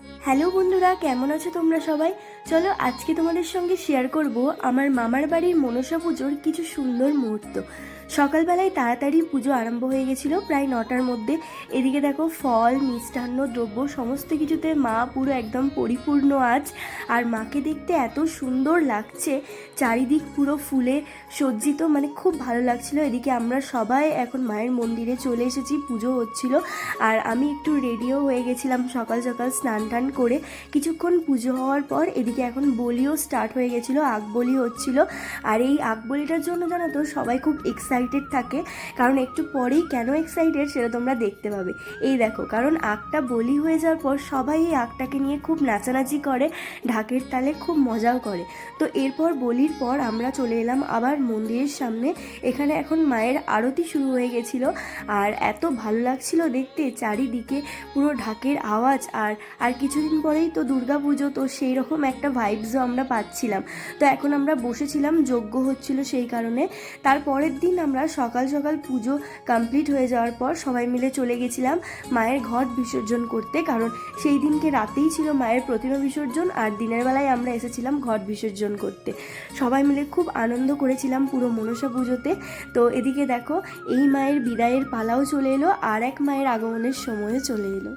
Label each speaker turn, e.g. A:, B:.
A: Hello বন্ধুরা, কেমন আছো তোমরা সবাই? চলো আজকে তোমাদের সঙ্গে শেয়ার করব আমার মামার বাড়ির মনসা পুজোর কিছু সুন্দর মুহূর্ত। সকালবেলায় তাড়াতাড়ি পুজো আরম্ভ হয়ে গেছিলো প্রায় 9টার মধ্যে। এদিকে দেখো ফল মিষ্টান্ন দ্রব্য সমস্ত কিছুতে মা পুরো একদম পরিপূর্ণ আজ। আর মাকে দেখতে এত সুন্দর লাগছে, চারিদিক পুরো ফুলে সজ্জিত, মানে খুব ভালো লাগছিল। এদিকে আমরা সবাই এখন মায়ের মন্দিরে চলে এসেছি, পুজো হচ্ছিল। আর আমি একটু রেডিও হয়ে গেছিলাম সকাল সকাল স্নান টান করে। কিছুক্ষণ পুজো হওয়ার পর এদিকে এখন বলিও স্টার্ট হয়ে গেছিলো, আগ বলি হচ্ছিল। আর এই আগ বলিটার জন্য জানো তো সবাই খুব এক্সাইটেড থাকে, কারণ একটু পরেই কেন এক্সাইটেড সেটা তোমরা দেখতে পাবে। এই দেখো, কারণ আগটা বলি হয়ে যাওয়ার পর সবাই এই আগটাকে নিয়ে খুব নাচানাচি করে, ঢাকের তালে খুব মজাও করে। তো এরপর বলির পর আমরা চলে এলাম আবার মন্দিরের সামনে। এখানে এখন মায়ের আরতি শুরু হয়ে গেছিলো। আর এত ভালো লাগছিল দেখতে, চারিদিকে পুরো ঢাকের আওয়াজ। আর কিছুদিন পরেই তো দুর্গা পুজো, তো সেই রকম একটা ভাইবসও আমরা পাচ্ছিলাম। তো এখন আমরা বসেছিলাম, যজ্ঞ হচ্ছিল সেই কারণে। তারপরের দিন আমরা সকাল সকাল পুজো কমপ্লিট হয়ে যাওয়ার পর সবাই মিলে চলে গেছিলাম মায়ের ঘট বিসর্জন করতে, কারণ সেই দিনকে রাতেই ছিল মায়ের প্রতিমা বিসর্জন, আর দিনের বেলায় আমরা এসেছিলাম ঘট বিসর্জন করতে। সবাই মিলে খুব আনন্দ করেছিলাম পুরো মনসা পুজোতে। তো এদিকে দেখো, এই মায়ের বিদায়ের পালাও চলে এলো, আর এক মায়ের আগমনের সময়ও চলে এলো।